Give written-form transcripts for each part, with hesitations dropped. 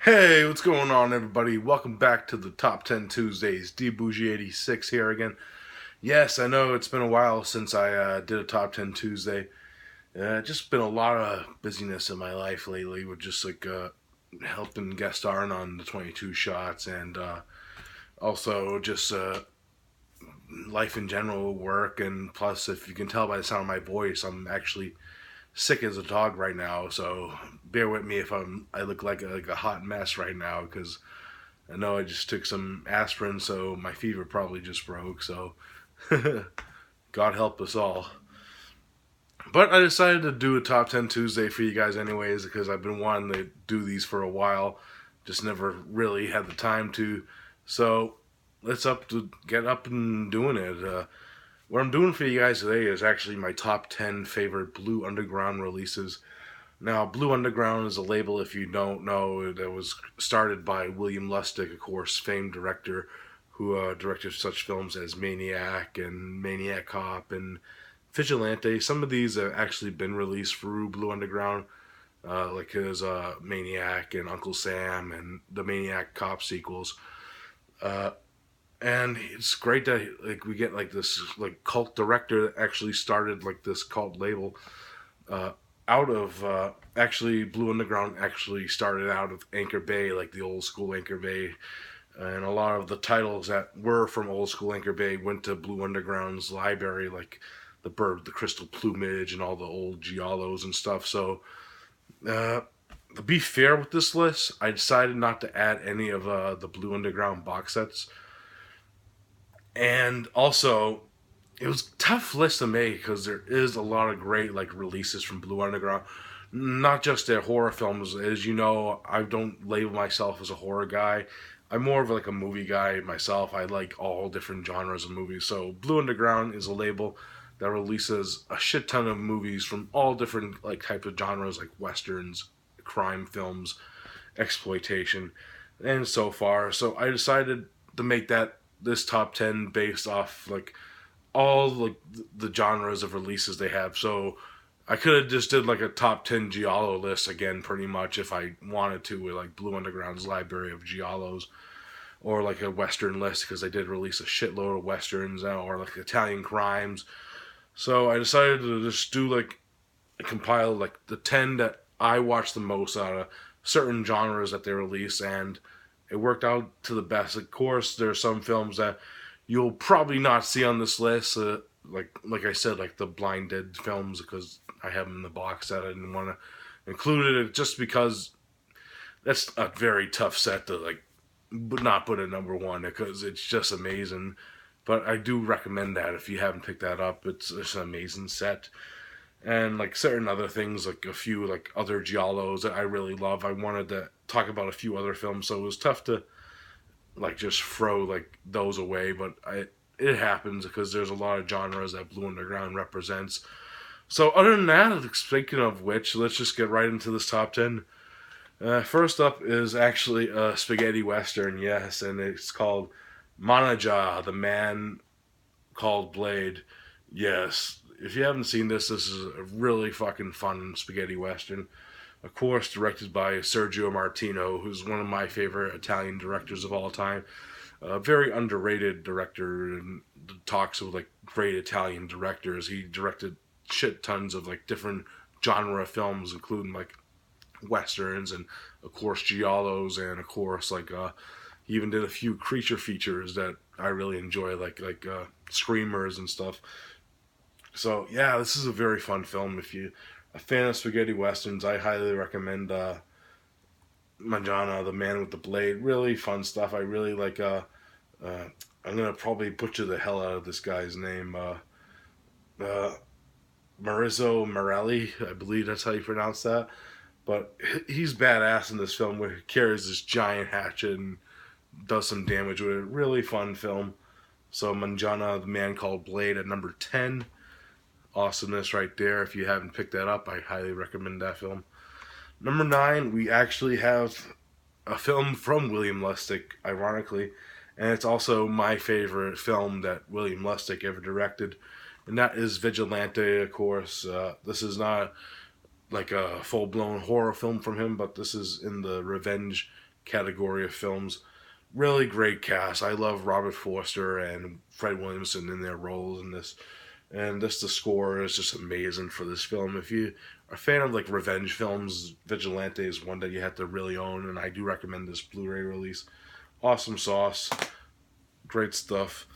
Hey, what's going on, everybody? Welcome back to the Top 10 Tuesdays. DBougie86 here again. Yes, I know it's been a while since I did a Top 10 Tuesday. Just been a lot of busyness in my life lately with just helping guest starring on the 22 shots and also just life in general, work, and plus, if you can tell by the sound of my voice, I'm actually sick as a dog right now, so bear with me if I look like a hot mess right now because I know I just took some aspirin, so my fever probably just broke. So God help us all. But I decided to do a top 10 Tuesday for you guys anyways because I've been wanting to do these for a while, just never really had the time to. So let's up to get up and doing it. What I'm doing for you guys today is actually my top 10 favorite Blue Underground releases. Now, Blue Underground is a label, if you don't know, that was started by William Lustig, of course, famed director who directed such films as Maniac and Maniac Cop and Vigilante. Some of these have actually been released through Blue Underground, like his Maniac and Uncle Sam and the Maniac Cop sequels. Uh, and it's great that we get like this like cult director that actually started like this cult label uh, out of actually Blue Underground actually started out of Anchor Bay, like the old school Anchor Bay, and a lot of the titles that were from old school Anchor Bay went to Blue Underground's library, like the Bird, the Crystal Plumage, and all the old giallos and stuff. So uh, to be fair with this list, I decided not to add any of the Blue Underground box sets, and also it was a tough list to make because there is a lot of great like releases from Blue Underground. Not just their horror films, as you know, I don't label myself as a horror guy. I'm more of like a movie guy myself. I like all different genres of movies. So Blue Underground is a label that releases a shit ton of movies from all different like types of genres, like westerns, crime films, exploitation, and so far. So I decided to make that this top 10 based off like all like the genres of releases they have. So I could have just did like a top 10 giallo list again, pretty much if I wanted to, with like Blue Underground's library of giallos, or like a western list because they did release a shitload of westerns or like Italian crimes. So I decided to just do like compile like the 10 that I watch the most out of certain genres that they release, and it worked out to the best. Of course, there are some films that you'll probably not see on this list, like I said, like the Blind Dead films, because I have them in the box set. I didn't want to include it just because that's a very tough set to like, but not put at number one because it's just amazing. But I do recommend that if you haven't picked that up. It's an amazing set, and like certain other things, like a few like other giallos that I really love. I wanted to talk about a few other films, so it was tough to like just throw like those away, but it happens because there's a lot of genres that Blue Underground represents. So other than that, speaking of which, let's just get right into this top 10. First up is actually a spaghetti western, yes, and it's called Manaja, the Man Called Blade. Yes, if you haven't seen this, this is a really fucking fun spaghetti western. Of course, directed by Sergio Martino, who's one of my favorite Italian directors of all time. A very underrated director and talks with like great Italian directors. He directed shit tons of like different genre films, including like westerns and of course giallos, and of course he even did a few creature features that I really enjoy, like screamers and stuff. So yeah, this is a very fun film. If you a fan of spaghetti westerns, I highly recommend Manjana, the Man with the Blade. Really fun stuff. I really like. Uh, I'm gonna probably butcher the hell out of this guy's name. Uh, Maurizio Morelli, I believe that's how you pronounce that. But he's badass in this film where he carries this giant hatchet and does some damage with it. Really fun film. So Manjana, the Man Called Blade at number 10. Awesomeness right there. If you haven't picked that up, I highly recommend that film. Number 9, we actually have a film from William Lustig, ironically, and it's also my favorite film that William Lustig ever directed, and that is Vigilante, of course. This is not like a full blown horror film from him, but this is in the revenge category of films. Really great cast. I love Robert Forster and Fred Williamson in their roles in this. And the score is just amazing for this film. If you are a fan of like revenge films, Vigilante is one that you have to really own, and I do recommend this Blu-ray release. Awesome sauce, great stuff.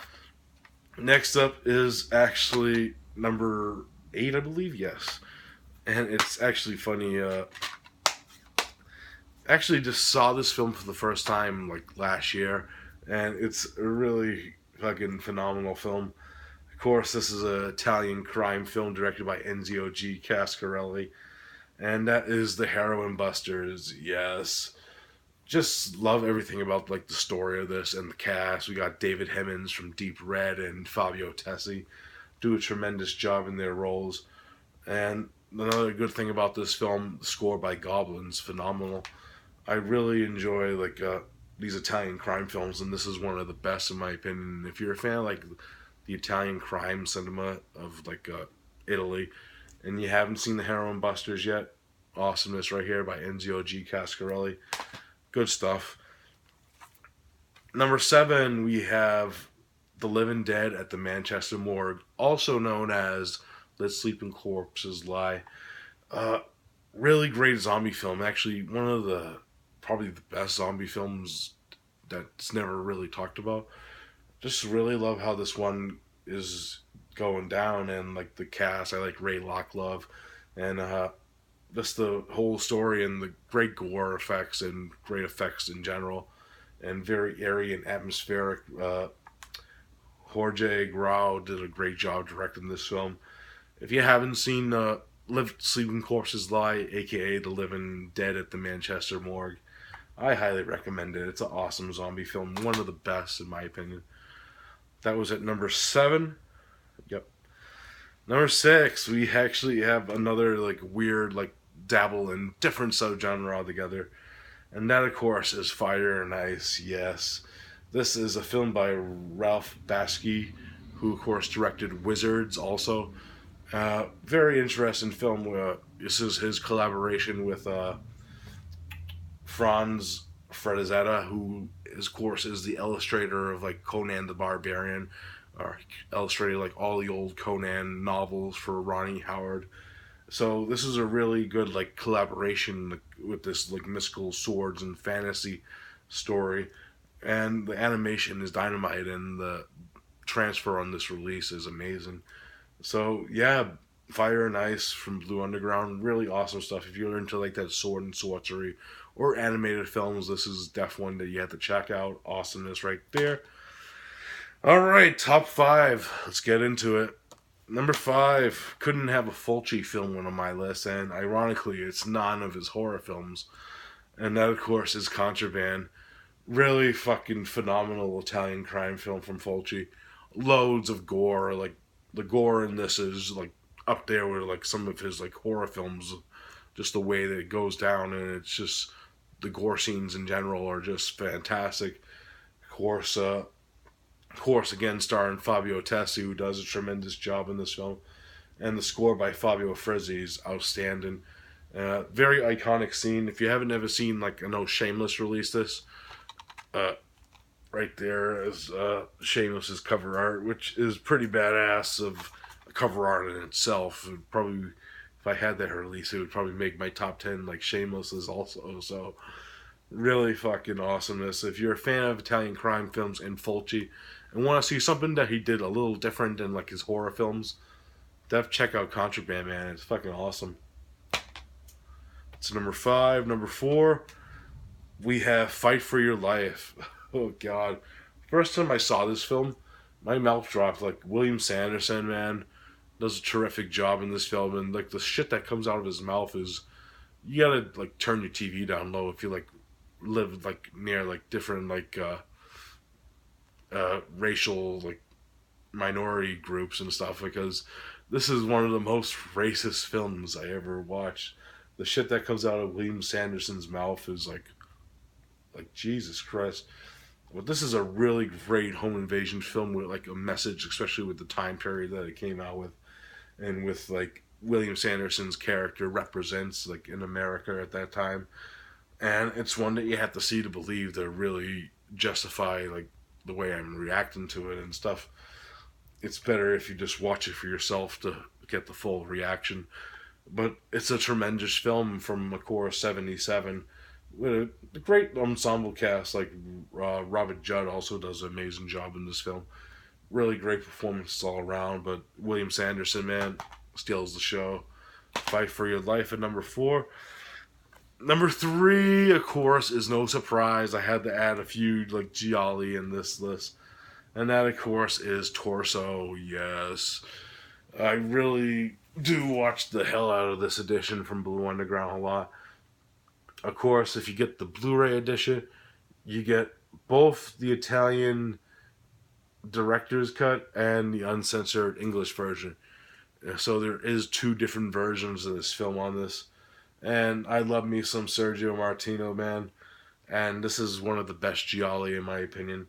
Next up is actually number 8, I believe. Yes, and it's actually funny. Actually, just saw this film for the first time like last year, and it's a really fucking phenomenal film. Of course, this is an Italian crime film directed by Enzio Cascarelli, and that is the Heroinebusters. Yes, just love everything about like the story of this and the cast. We got David Hemmings from Deep Red and Fabio Tessi do a tremendous job in their roles. And another good thing about this film, the score by Goblin's phenomenal. I really enjoy like these Italian crime films, and this is one of the best in my opinion. If you're a fan of like the Italian crime cinema of like Italy, and you haven't seen the Heroinebusters yet, awesomeness right here by Enzio Cascarelli. Good stuff. Number 7, we have The Living Dead at the Manchester Morgue, also known as Let Sleeping Corpses Lie. Really great zombie film. Actually, one of the probably the best zombie films that's never really talked about. Just really love how this one is going down, and like the cast. I like Ray Locklove, and just the whole story and the great gore effects and great effects in general, and very airy and atmospheric. Jorge Grau did a great job directing this film. If you haven't seen Sleeping Corpses Lie, aka The Living Dead at the Manchester Morgue, I highly recommend it. It's an awesome zombie film, one of the best in my opinion. That was at number 7. Yep. Number 6, we actually have another like weird like dabble in different subgenre altogether, and that of course is Fire and Ice. Yes, this is a film by Ralph Bakshi, who of course directed Wizards. Also, very interesting film. This is his collaboration with Franz Frazetta, who of course is the illustrator of like Conan the Barbarian, or illustrated like all the old Conan novels for Ronnie Howard. So this is a really good like collaboration with this like mystical swords and fantasy story, and the animation is dynamite, and the transfer on this release is amazing. So yeah, Fire and Ice from Blue Underground, really awesome stuff. If you're into like that sword and sorcery or animated films, this is definitely one that you have to check out. Awesomeness right there. All right, top 5. Let's get into it. Number 5, couldn't have a Fulci film on my list, and ironically, it's none of his horror films. And that, of course, is Contraband. Really fucking phenomenal Italian crime film from Fulci. Loads of gore. Like, the gore in this is, like, up there with, like, some of his, like, horror films. Just the way that it goes down, and it's just, the gore scenes in general are just fantastic. Of course, again, starring Fabio Tessi, who does a tremendous job in this film. And the score by Fabio Frizzi is outstanding. Very iconic scene. If you haven't ever seen, like, I know Shameless released this. Right there is Shameless's cover art, which is pretty badass of cover art in itself. It would probably, if I had that release, it would probably make my top 10, like, Shameless's also. So, really fucking awesomeness. If you're a fan of Italian crime films and Fulci, and want to see something that he did a little different than like his horror films, definitely check out Contraband, man. It's fucking awesome. It's number 5. Number 4, we have Fight for Your Life. Oh god. First time I saw this film, my mouth dropped. Like, William Sanderson, man, does a terrific job in this film, and like the shit that comes out of his mouth is, you gotta like turn your TV down low if you like live like near like different like racial like minority groups and stuff, because this is one of the most racist films I ever watched. The shit that comes out of William Sanderson's mouth is like Jesus Christ. But this is a really great home invasion film with like a message, especially with the time period that it came out with, and with like William Sanderson's character represents like in America at that time. and it's one that you have to see to believe to really justify like the way I'm reacting to it and stuff. It's better if you just watch it for yourself to get the full reaction. But it's a tremendous film from, of course, '77 with a great ensemble cast. Like Robert Judd also does an amazing job in this film. Really great performances all around. But William Sanderson, man, steals the show. Fight for Your Life at number 4. Number 3, of course, is no surprise. I had to add a few like Gialli in this list, and that, of course, is Torso. Yes, I really do watch the hell out of this edition from Blue Underground a lot. Of course, if you get the Blu-ray edition, you get both the Italian director's cut and the uncensored English version. So there is 2 different versions of this film on this. And I love me some Sergio Martino, man. And this is one of the best Gialli, in my opinion.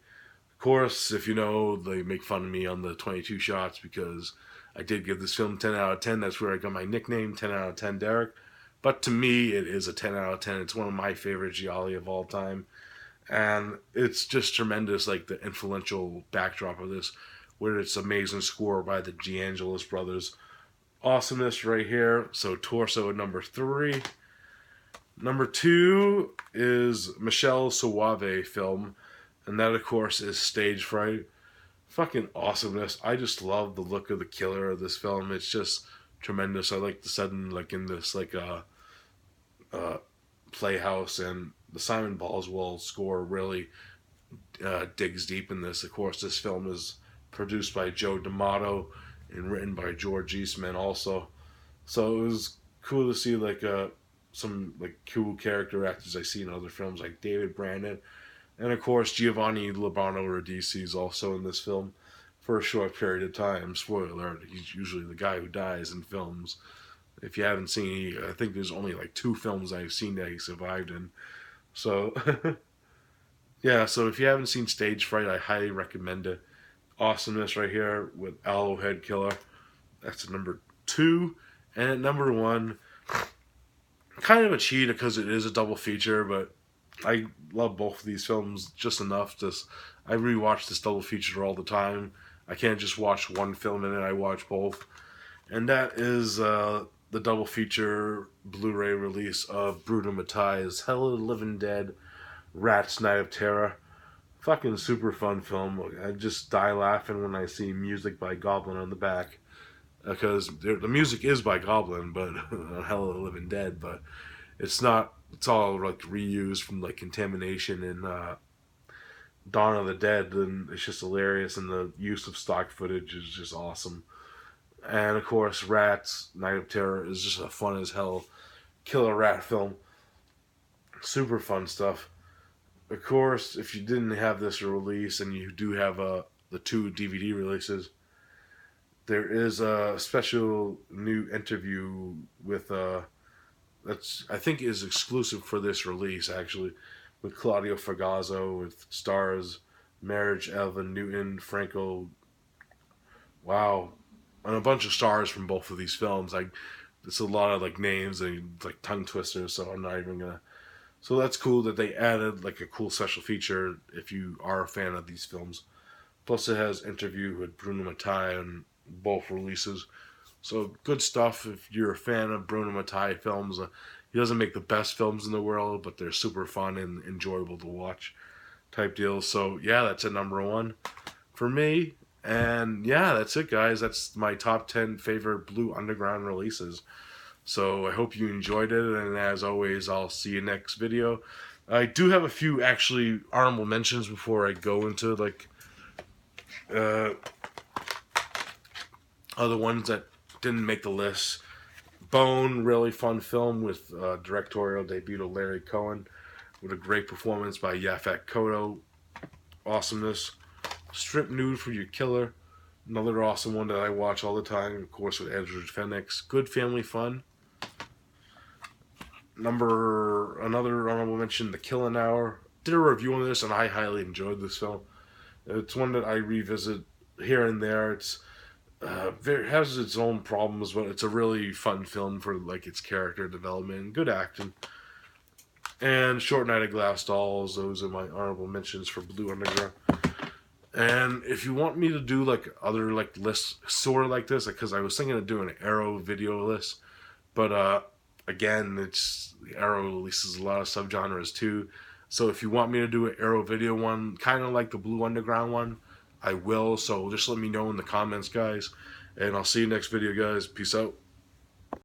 Of course, if you know, they make fun of me on the 22 shots because I did give this film 10 out of 10. That's where I got my nickname, 10 out of 10 Derek. But to me, it is a 10 out of 10. It's one of my favorite Gialli of all time. And it's just tremendous, like the influential backdrop of this, where it's amazing score by the D'Angelis brothers. Awesomeness right here. So Torso at number 3. Number 2 is Michelle Soavi film, and that of course is Stage Fright. Fucking awesomeness. I just love the look of the killer of this film. It's just tremendous. I like the sudden like in this like playhouse, and the Simon Boswell score really digs deep in this. Of course, this film is produced by Joe D'Amato and written by George Eastman also. So it was cool to see like some like cool character actors I see in other films like David Brandon, and of course Giovanni Labano Radici is also in this film for a short period of time. Spoiler alert, he's usually the guy who dies in films. If you haven't seen, I think there's only like 2 films I've seen that he survived in. So yeah, so if you haven't seen Stage Fright, I highly recommend it. Awesomeness right here with Aloe Head Killer. That's at number 2. And at number 1, kind of a cheater because it is a double feature, but I love both of these films just enough. I rewatch this double feature all the time. I can't just watch one film in it, I watch both. And that is the double feature Blu-ray release of Bruno Mattei's Hell of the Living Dead, Rats Night of Terror. Fucking super fun film. I just die laughing when I see music by Goblin on the back. Because the music is by Goblin, but on Hell of the Living Dead, but it's not, it's all like reused from like Contamination and Dawn of the Dead, and it's just hilarious, and the use of stock footage is just awesome. And of course, Rats Night of Terror is just a fun as hell killer rat film. Super fun stuff. Of course, if you didn't have this release and you do have the 2 DVD releases, there is a special new interview with that's I think is exclusive for this release actually, with Claudio Fragazzo, with stars Marriage Evan Newton, Franco, wow, and a bunch of stars from both of these films. Like it's a lot of like names and like tongue twisters, so I'm not even gonna. So that's cool that they added like a cool special feature if you are a fan of these films. Plus it has interview with Bruno Mattei on both releases. So good stuff if you're a fan of Bruno Mattei films. He doesn't make the best films in the world, but they're super fun and enjoyable to watch type deals. So yeah, that's at number 1 for me. And yeah, that's it guys. That's my top 10 favorite Blue Underground releases. So I hope you enjoyed it, and as always, I'll see you next video. I do have a few actually honorable mentions before I go into like other ones that didn't make the list. Bone, really fun film with directorial debut of Larry Cohen, with a great performance by Yaphet Kotto. Awesomeness. Strip Nude for Your Killer, another awesome one that I watch all the time, of course with Edward Fenix. Good family fun. Another honorable mention, The Killing Hour. Did a review on this and I highly enjoyed this film. It's one that I revisit here and there. It has its own problems, but it's a really fun film for like its character development and good acting. and Short Night of Glass Dolls. Those are my honorable mentions for Blue Underground. And if you want me to do like other like lists sort of like this, because I was thinking of doing an Arrow video list, but again, it's Arrow releases a lot of subgenres too. So if you want me to do an Arrow video one, kind of like the Blue Underground one, I will. So just let me know in the comments, guys. And I'll see you next video, guys. Peace out.